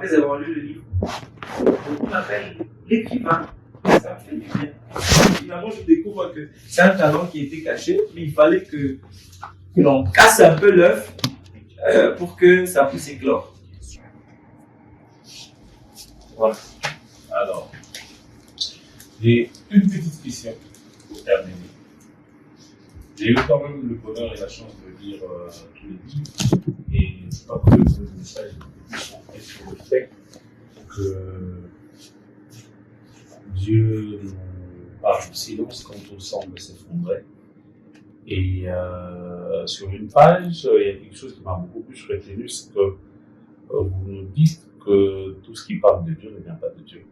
Après avoir lu le livre, on m'appelle l'écrivain. Ça me fait du bien. Finalement, je découvre que c'est un talent qui était caché, mais il fallait que l'on casse un peu l'œuf pour que ça puisse éclore. Voilà. Alors, j'ai une petite question pour terminer. J'ai eu quand même le bonheur et la chance de lire tous les livres, et je crois que le message est centré sur le fait que Dieu nous parle en silence quand on semble s'effondrer. Et sur une page, il y a quelque chose qui m'a beaucoup plus retenu, c'est que vous nous dites que tout ce qui parle de Dieu ne vient pas de Dieu.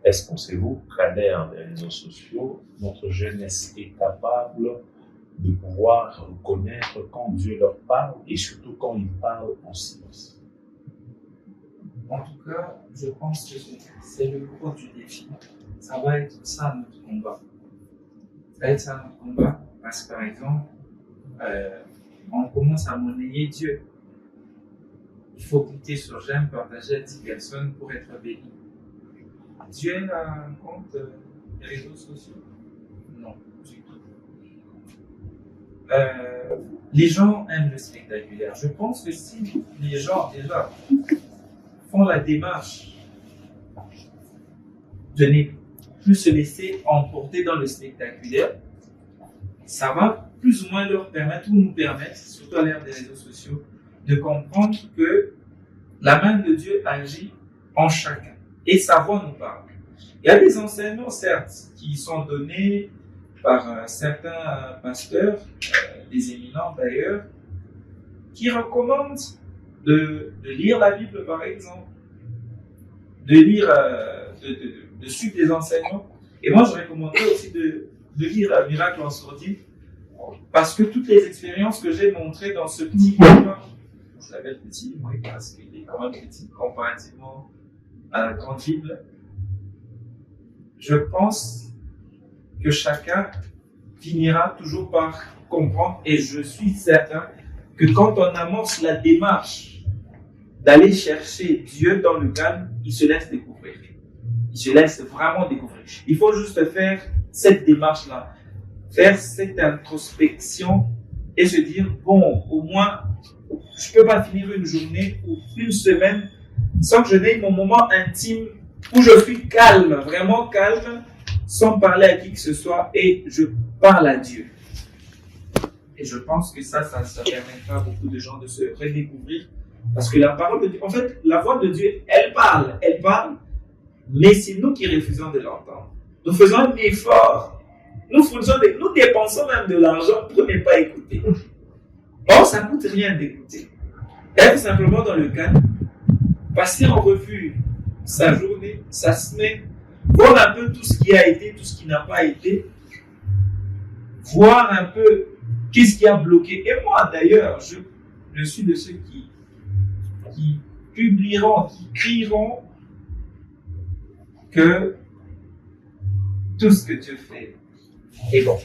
Est-ce pensez-vous qu'à l'ère des réseaux sociaux, notre jeunesse est capable de pouvoir reconnaître quand Dieu leur parle et surtout quand il parle en silence? En tout cas, je pense que c'est le gros du défi. Ça va être ça notre combat. Ça va être ça notre combat parce que, par exemple, on commence à monnayer Dieu. Il faut cliquer sur j'aime, partager à 10 personnes pour être béni. Dieu a un compte des réseaux sociaux? Non, du tout. Les gens aiment le spectaculaire. Je pense que si les gens déjà font la démarche de ne plus se laisser emporter dans le spectaculaire, ça va plus ou moins leur permettre ou nous permettre, surtout à l'ère des réseaux sociaux, de comprendre que la main de Dieu agit en chacun et sa voix nous parle. Il y a des enseignements, certes, qui sont donnés par certains pasteurs, des éminents d'ailleurs, qui recommandent de lire la Bible, par exemple, de lire, de suivre des enseignements. Et moi, je recommanderais aussi de lire Miracle en sourdine, parce que toutes les expériences que j'ai montrées dans ce petit livre, je l'appelle petit, oui, parce qu'il est quand même petit comparativement à la grande Bible, je pense que chacun finira toujours par comprendre, et je suis certain que quand on amorce la démarche d'aller chercher Dieu dans le calme, il se laisse découvrir. Il se laisse vraiment découvrir. Il faut juste faire cette démarche-là, faire cette introspection et se dire, bon, au moins, je ne peux pas finir une journée ou une semaine sans que je n'aie mon moment intime où je suis calme, vraiment calme, sans parler à qui que ce soit, et je parle à Dieu. Et je pense que ça permettra à beaucoup de gens de se redécouvrir, parce que la parole de Dieu, en fait, la voix de Dieu, elle parle, mais c'est nous qui refusons de l'entendre. Nous faisons un effort, nous dépensons même de l'argent pour ne pas écouter. Or, ça ne coûte rien d'écouter. Être simplement dans le calme, passer en revue sa journée, sa semaine, voir un peu tout ce qui a été, tout ce qui n'a pas été, voir un peu qu'est-ce qui a bloqué. Et moi, d'ailleurs, je suis de ceux qui publieront, qui crieront que tout ce que Dieu fait est bon.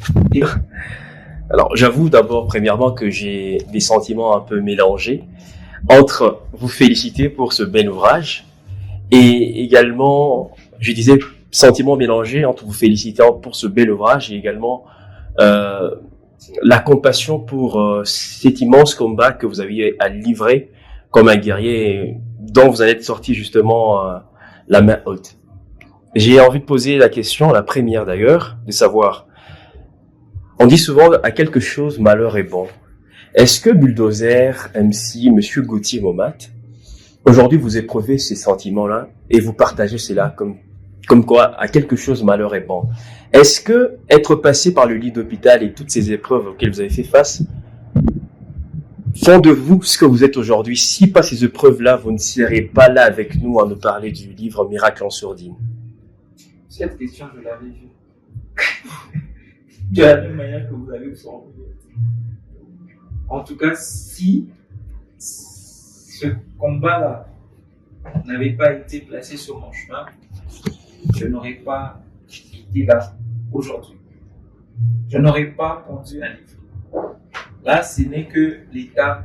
Alors, j'avoue d'abord, premièrement, que j'ai des sentiments un peu mélangés entre vous féliciter pour ce bel ouvrage et également, je disais, sentiments mélangés entre vous féliciter pour ce bel ouvrage et également la compassion pour cet immense combat que vous aviez à livrer comme un guerrier dont vous allez être sorti justement la main haute. J'ai envie de poser la question, la première d'ailleurs, de savoir, on dit souvent à quelque chose malheur est bon. Est-ce que Bulldozer, MC, Monsieur Gauthier Momat, aujourd'hui vous éprouvez ces sentiments-là et vous partagez cela comme quoi à quelque chose malheur est bon? Est-ce que être passé par le lit d'hôpital et toutes ces épreuves auxquelles vous avez fait face font de vous ce que vous êtes aujourd'hui? Si pas ces épreuves-là, vous ne seriez pas là avec nous à nous parler du livre Miracle en sourdine. Cette question, je l'avais vue. De la même manière que vous avez formulé. En tout cas, si ce combat-là n'avait pas été placé sur mon chemin, je n'aurais pas été là aujourd'hui. Je n'aurais pas pondu un livre. Là, ce n'est que l'état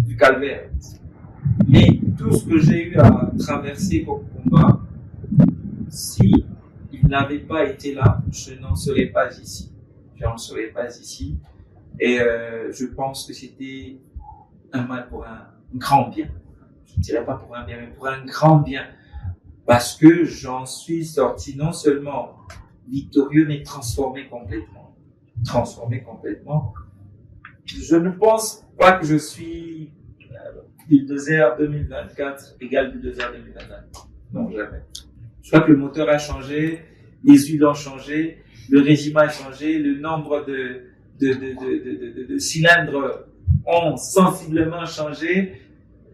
du calvaire. Mais tout ce que j'ai eu à traverser comme combat, si il n'avait pas été là, je n'en serais pas ici. Je n'en serais pas ici. Et je pense que c'était un mal pour un grand bien. Je ne dirais pas pour un bien, mais pour un grand bien. Parce que j'en suis sorti non seulement victorieux, mais transformé complètement. Transformé complètement. Je ne pense pas que je suis Bulldozer 2024 égale Bulldozer 2025. Non, jamais. Je crois que le moteur a changé, les huiles ont changé, le régime a changé, le nombre de cylindres ont sensiblement changé.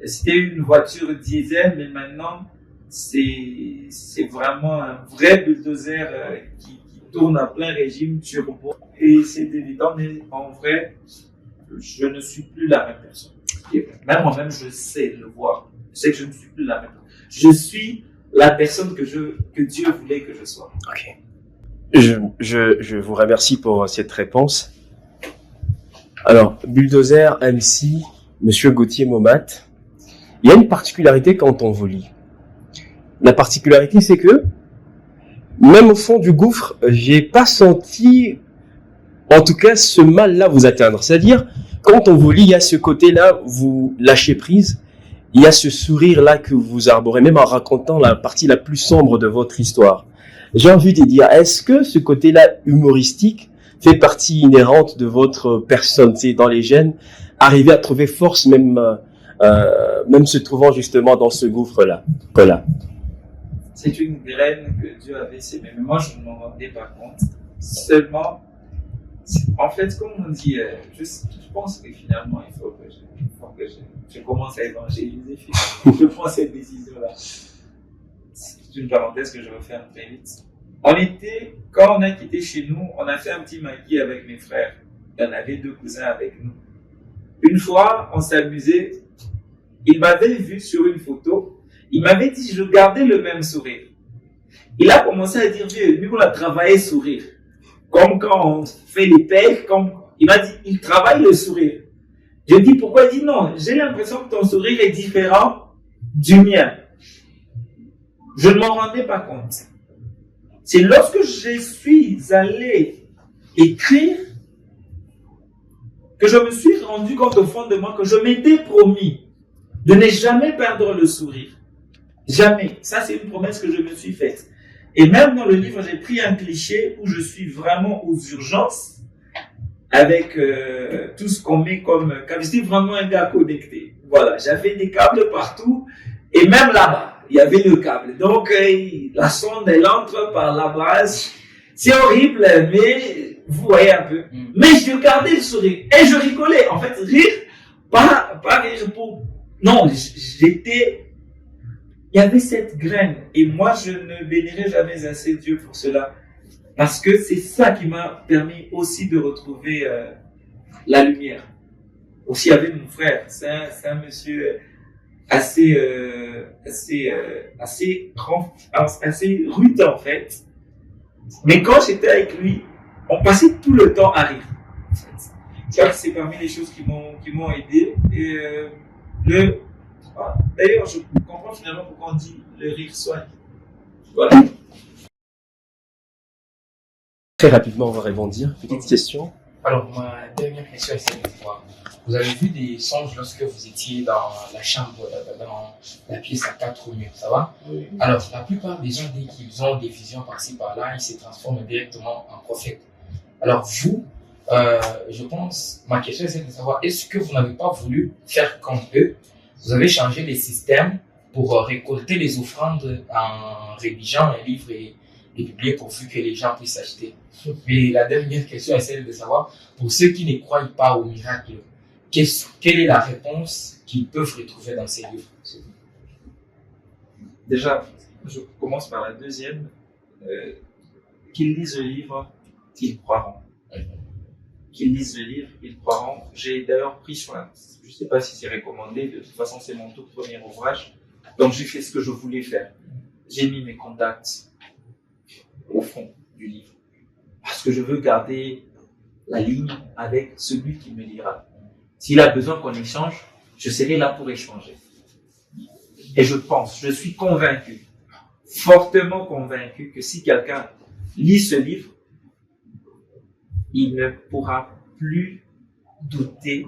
C'était une voiture diesel, mais maintenant, c'est vraiment un vrai bulldozer qui tourne à plein régime turbo. Et c'est évident, mais en vrai, je ne suis plus la même personne. Même moi-même, je sais le voir. Je sais que je ne suis plus la même personne. Je suis la personne que Dieu voulait que je sois. Ok. Je vous remercie pour cette réponse. Alors, Bulldozer, MC, Monsieur Gauthier Momat, il y a une particularité quand on vous lit. La particularité, c'est que, même au fond du gouffre, j'ai pas senti, en tout cas, ce mal-là vous atteindre. C'est-à-dire, quand on vous lit, il y a ce côté-là, vous lâchez prise, il y a ce sourire-là que vous arborez, même en racontant la partie la plus sombre de votre histoire. J'ai envie de dire, est-ce que ce côté-là humoristique fait partie inhérente de votre personne, c'est dans les gènes, arriver à trouver force même se trouvant justement dans ce gouffre-là. Voilà. C'est une graine que Dieu avait sémée, mais moi je ne m'en rendais pas compte. Seulement, en fait, comme on dit, je pense que finalement il faut que je commence à évangéliser. Je prends cette décision-là. C'est une parenthèse que je vais faire très vite. Quand on a quitté chez nous, on a fait un petit maquis avec mes frères. Il y en avait 2 cousins avec nous. Une fois, on s'amusait. Il m'avait vu sur une photo. Il m'avait dit, je gardais le même sourire. Il a commencé à dire, vieux, nous on a travaillé sourire. Comme quand on fait les pelles, il m'a dit, il travaille le sourire. Je dis, pourquoi? Il dit, non, j'ai l'impression que ton sourire est différent du mien. Je ne m'en rendais pas compte. C'est lorsque je suis allé écrire que je me suis rendu compte au fond de moi que je m'étais promis de ne jamais perdre le sourire. Jamais. Ça, c'est une promesse que je me suis faite. Et même dans le livre, j'ai pris un cliché où je suis vraiment aux urgences avec tout ce qu'on met comme câble. J'étais vraiment un gars connecté. Voilà, j'avais des câbles partout et même là-bas. Il y avait le câble. Donc, la sonde, elle entre par la base. C'est horrible, mais vous voyez un peu. Mais je gardais le sourire. Et je rigolais. En fait, rire, pas rire pour... Non, il y avait cette graine. Et moi, je ne bénirai jamais assez Dieu pour cela. Parce que c'est ça qui m'a permis aussi de retrouver la lumière. Aussi avec mon frère. C'est un monsieur... assez rude en fait. Mais quand j'étais avec lui, on passait tout le temps à rire. En fait. Tu vois que c'est parmi les choses qui m'ont aidé. Et d'ailleurs, je comprends finalement pourquoi on dit le rire soigne. Voilà. Très rapidement, on va rebondir. Petite question. Alors, ma dernière question est celle de savoir. Vous avez vu des songes lorsque vous étiez dans la chambre, dans la pièce à 4 murs, ça va? Oui. Alors, la plupart des gens, dès qu'ils ont des visions par-ci, par-là, ils se transforment directement en prophètes. Alors, vous, je pense, ma question est celle de savoir, est-ce que vous n'avez pas voulu faire comme eux? Vous avez changé les systèmes pour récolter les offrandes en rédigeant un livre et publier pourvu que les gens puissent acheter. Mais la dernière question est celle de savoir, pour ceux qui ne croient pas au miracle, quelle est la réponse qu'ils peuvent retrouver dans ces livres? Déjà, je commence par la deuxième. Qu'ils lisent le livre, qu'ils croiront. Qu'ils lisent le livre, ils croiront. J'ai d'ailleurs pris soin, je ne sais pas si c'est recommandé, de toute façon c'est mon tout premier ouvrage, donc j'ai fait ce que je voulais faire. J'ai mis mes contacts au fond du livre, parce que je veux garder la ligne avec celui qui me lira. S'il a besoin qu'on échange, je serai là pour échanger. Et je suis convaincu, fortement convaincu que si quelqu'un lit ce livre, il ne pourra plus douter